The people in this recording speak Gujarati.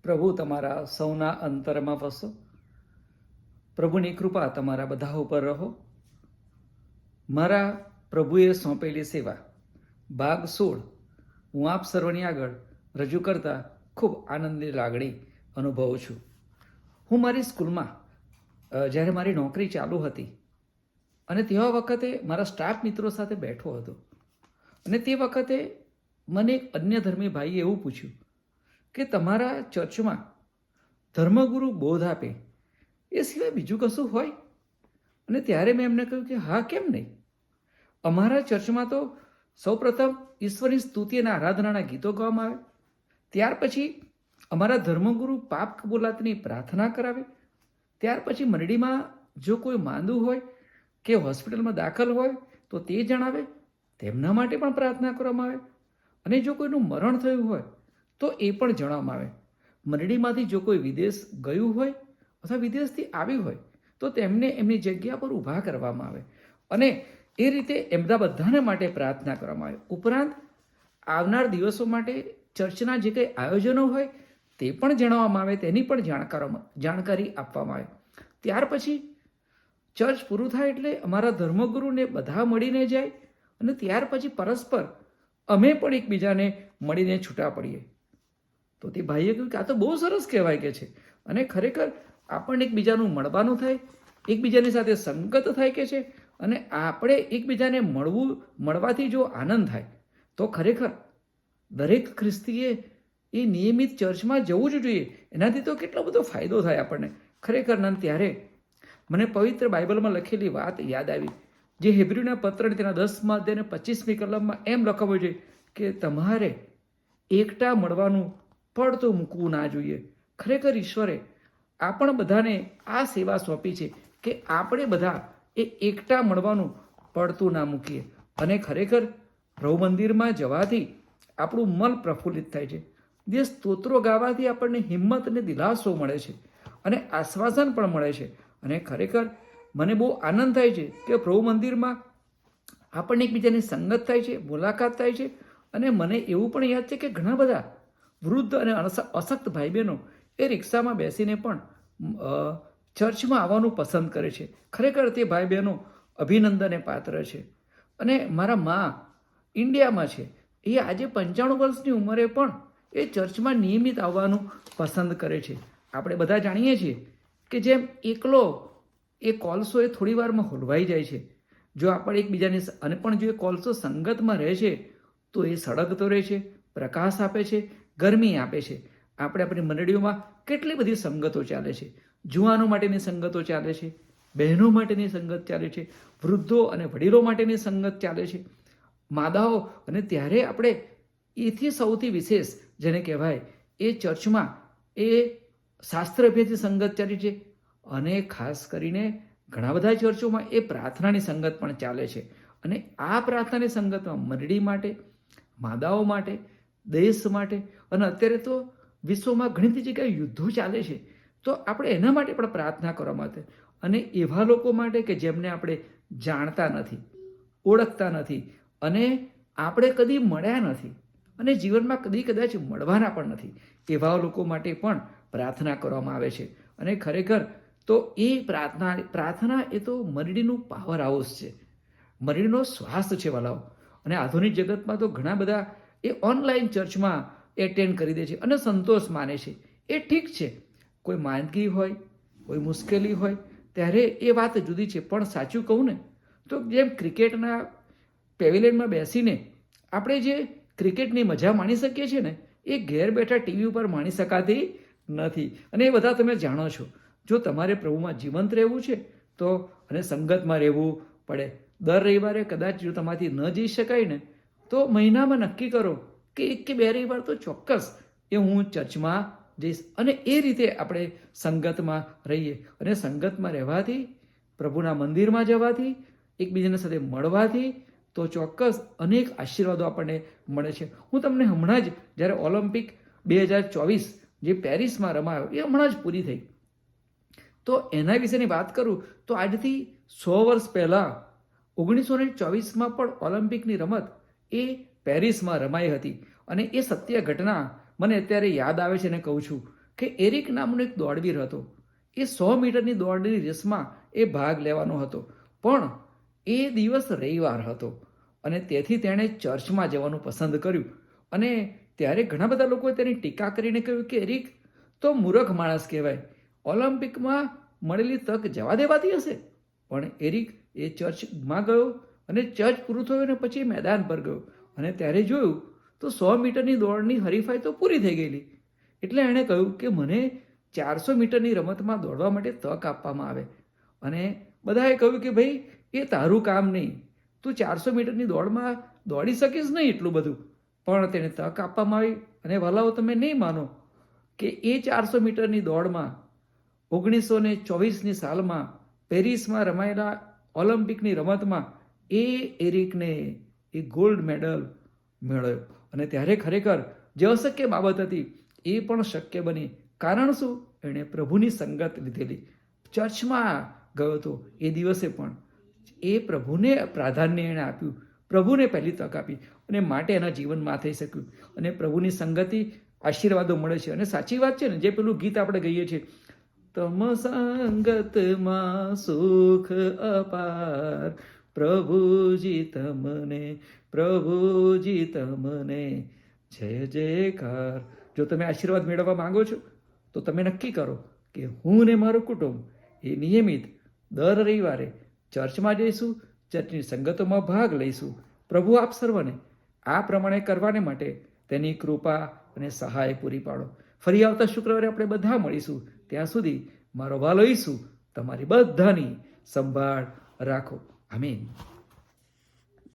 પ્રભુ તમારા સૌના અંતરમાં વસો. પ્રભુની કૃપા તમારા બધા ઉપર રહો. મારા પ્રભુએ સોંપેલી સેવા ભાગ 16 હું આપ સર્વની આગળ રજૂ કરતા ખૂબ આનંદની લાગણી અનુભવું છું. હું મારી સ્કૂલમાં જ્યારે મારી નોકરી ચાલુ હતી અને તેવા વખતે મારા સ્ટાફ મિત્રો સાથે બેઠો હતો અને તે વખતે મને એક અન્ય ધર્મી ભાઈએ એવું પૂછ્યું કે તમારા ચર્ચમાં ધર્મગુરુ બોધ આપે એ સિવાય બીજું કશું હોય? અને ત્યારે મેં એમને કહ્યું કે હા, કેમ નહીં. અમારા ચર્ચમાં તો સૌપ્રથમ ઈશ્વરની સ્તુતિ અને આરાધનાના ગીતો ગાવામાં આવે, ત્યાર પછી અમારા ધર્મગુરુ પાપ કબૂલાતની પ્રાર્થના કરાવે, ત્યાર પછી મંડળીમાં જો કોઈ માંદું હોય કે હોસ્પિટલમાં દાખલ હોય તો તે જણાવે, તેમના માટે પણ પ્રાર્થના કરવામાં આવે, અને જો કોઈનું મરણ થયું હોય તો એ પણ જણાવવામાં આવે. મંડળીમાંથી જો કોઈ વિદેશ ગયું હોય અથવા વિદેશથી આવ્યું હોય તો તેમને એમની જગ્યા પર ઊભા કરવામાં આવે અને એ રીતે એમના બધાને માટે પ્રાર્થના કરવામાં આવે. ઉપરાંત આવનાર દિવસો માટે ચર્ચના જે કંઈ આયોજનો હોય તે પણ જણાવવામાં આવે, તેની પણ જાણકારી આપવામાં આવે. ત્યાર પછી ચર્ચ પૂરું થાય એટલે અમારા ધર્મગુરુને બધા મળીને જાય અને ત્યાર પછી પરસ્પર અમે પણ એકબીજાને મળીને છૂટા પડીએ. તો તે ભાઈએ કહ્યું કે આ તો બહુ સરસ કહેવાય કે છે, અને ખરેખર આપણને એકબીજાનું મળવાનું થાય, એકબીજાની સાથે સંગત થાય કે છે, અને આપણે એકબીજાને મળવાથી જો આનંદ થાય તો ખરેખર દરેક ખ્રિસ્તીએ એ નિયમિત ચર્ચમાં જવું જ જોઈએ. એનાથી તો કેટલો બધો ફાયદો થાય આપણને ખરેખર. ત્યારે મને પવિત્ર બાઇબલમાં લખેલી વાત યાદ આવી, જે હેબ્રીના પત્ર તેના 10મા અધ્યાયને 25મી કલમમાં એમ લખાવ્યું છે કે તમારે એકટા મળવાનું પડતું મૂકવું ના જોઈએ. ખરેખર ઈશ્વરે આપણ બધાને આ સેવા સોંપી છે કે આપણે બધા એ એકટા મળવાનું પડતું ના મૂકીએ. અને ખરેખર પ્રભુ મંદિરમાં જવાથી આપણું મન પ્રફુલ્લિત થાય છે. જે સ્તોત્રો ગાવાથી આપણને હિંમત અને દિલાસો મળે છે અને આશ્વાસન પણ મળે છે. અને ખરેખર મને બહુ આનંદ થાય છે કે પ્રભુ મંદિરમાં આપણને એકબીજાની સંગત થાય છે, મુલાકાત થાય છે. અને મને એવું પણ યાદ છે કે ઘણા બધા વૃદ્ધ અને અશક્ત ભાઈ બહેનો એ રિક્ષામાં બેસીને પણ ચર્ચમાં આવવાનું પસંદ કરે છે. ખરેખર તે ભાઈ બહેનો અભિનંદનને પાત્ર છે. અને મારા મા ઇન્ડિયામાં છે, એ આજે 95 વર્ષની ઉંમરે પણ એ ચર્ચમાં નિયમિત આવવાનું પસંદ કરે છે. આપણે બધા જાણીએ છીએ કે જેમ એકલો એ કોલસો એ થોડી વારમાં હોલવાઈ જાય છે, જો આપણે એકબીજાની અને પણ જો એ કોલસો સંગતમાં રહે છે તો એ સળગતો રહે છે, પ્રકાશ આપે છે, ગરમી આપે છે. આપણે આપણી મંડળીઓમાં કેટલી બધી સંગતો ચાલે છે. જુવાનો માટેની સંગતો ચાલે છે, બહેનો માટેની સંગત ચાલે છે, વૃદ્ધો અને વડીલો માટેની સંગત ચાલે છે, માદાઓ. અને ત્યારે આપણે એથી સૌથી વિશેષ જેને કહેવાય એ ચર્ચમાં એ શાસ્ત્ર અભ્યાસની સંગત ચાલે છે. અને ખાસ કરીને ઘણા બધા ચર્ચોમાં એ પ્રાર્થનાની સંગત પણ ચાલે છે. અને આ પ્રાર્થનાની સંગતમાં મંડળી માટે, માદાઓ માટે, દેશ માટે, અને અત્યારે તો વિશ્વમાં ઘણી બધી જગ્યાએ યુદ્ધો ચાલે છે, તો આપણે એના માટે પણ પ્રાર્થના કરવા માટે, અને એવા લોકો માટે કે જેમને આપણે જાણતા નથી, ઓળખતા નથી, અને આપણે કદી મળ્યા નથી, અને જીવનમાં કદાચ મળવાના પણ નથી, એવા લોકો માટે પણ પ્રાર્થના કરવામાં આવે છે. અને ખરેખર તો એ પ્રાર્થના એ તો મંડળીનું પાવર હાઉસ છે, મંડળીનો શ્વાસ છે વાલાઓ. અને આધુનિક જગતમાં તો ઘણા બધા એ ઓનલાઈન ચર્ચમાં એટેન્ડ કરી દે છે અને સંતોષ માને છે. એ ઠીક છે, કોઈ માંદગી હોય, કોઈ મુશ્કેલી હોય ત્યારે એ વાત જુદી છે. પણ સાચું કહું ને તો જેમ ક્રિકેટના પેવેલિયનમાં બેસીને આપણે જે ક્રિકેટની મજા માણી શકીએ છીએ ને, એ ઘેર બેઠા ટીવી ઉપર માણી શકાતી નથી. અને એ બધા તમે જાણો છો. જો તમારે પ્રભુમાં જીવંત રહેવું છે તો અને સંગતમાં રહેવું પડે. દર રવિવારે કદાચ જો તમારાથી ન જઈ શકાય ને તો મહિનામાં નક્કી કરો કે 1 કે 2 રવિવાર તો ચોક્કસ એ હું ચર્ચમાં જઈશ. અને એ રીતે આપણે સંગતમાં રહીએ. અને સંગતમાં રહેવાથી, પ્રભુના મંદિરમાં જવાથી, એકબીજાના સાથે મળવાથી તો ચોક્કસ અનેક આશીર્વાદો આપણને મળે છે. હું તમને હમણાં જ જ્યારે ઓલિમ્પિક 2024 જે પેરિસમાં રમાયો એ હમણાં જ પૂરી થઈ, તો એના વિશેની વાત કરું તો આજથી 100 વર્ષ પહેલાં 1924માં પણ ઓલિમ્પિકની રમત એ પેરિસમાં રમાઈ હતી. અને એ સત્ય ઘટના મને અત્યારે યાદ આવે છે અને કહું છું કે એરિક નામનો એક દોડવીર હતો. એ 100 મીટરની દોડની રેસમાં એ ભાગ લેવાનો હતો, પણ એ દિવસ રવિવાર હતો અને તેથી તેણે ચર્ચમાં જવાનું પસંદ કર્યું. અને ત્યારે ઘણા બધા લોકોએ તેની ટીકા કરીને કહ્યું કે એરિક તો મૂર્ખ માણસ કહેવાય, ઓલિમ્પિકમાં મળેલી તક જવા દેવાતી હશે. પણ એરિક એ ચર્ચમાં ગયો અને ચર્ચ પૂરું થયું અને પછી મેદાન પર ગયો અને ત્યારે જોયું તો 100 મીટરની દોડની હરીફાઈ તો પૂરી થઈ ગયેલી. એટલે એણે કહ્યું કે મને 400 મીટરની રમતમાં દોડવા માટે તક આપવામાં આવે. અને બધાએ કહ્યું કે ભાઈ એ તારું કામ નહીં, તું 400 મીટરની દોડમાં દોડી શકીશ નહીં એટલું બધું. પણ તેને તક આપવામાં આવી અને વહાલાઓ તમે નહીં માનો કે એ 400 મીટરની દોડમાં 1924ની સાલમાં પેરિસમાં રમાયેલા ઓલિમ્પિકની રમતમાં એ એરિકને એ ગોલ્ડ મેડલ મેળવ્યો. અને ત્યારે ખરેખર જે અશક્ય બાબત હતી એ પણ શક્ય બની. કારણ શું? એણે પ્રભુની સંગત લીધેલી. ચર્ચમાં ગયો હતો એ દિવસે પણ એ પ્રભુને પ્રાધાન્ય એણે આપ્યું, પ્રભુને પહેલી તક આપી અને માટે એના જીવનમાં થઈ શક્યું. અને પ્રભુની સંગતિ આશીર્વાદો મળે છે. અને સાચી વાત છે ને, જે પેલું ગીત આપણે ગઈએ છીએ, તમ સંગતમાં સુખ અપાર, પ્રભુજી તમને જય જયકાર. જો તમે આશીર્વાદ મેળવવા માંગો છો તો તમે નક્કી કરો કે હું ને મારું કુટુંબ એ નિયમિત દર રવિવારે ચર્ચમાં જઈશું, ચર્ચની સંગતોમાં ભાગ લઈશું. પ્રભુ આપ સર્વને આ પ્રમાણે કરવાને માટે તેની કૃપા અને સહાય પૂરી પાડો. ફરી આવતા શુક્રવારે આપણે બધા મળીશું. ત્યાં સુધી મારો વાલો ઈસુ તમારી બધાની સંભાળ રાખો. આમીન.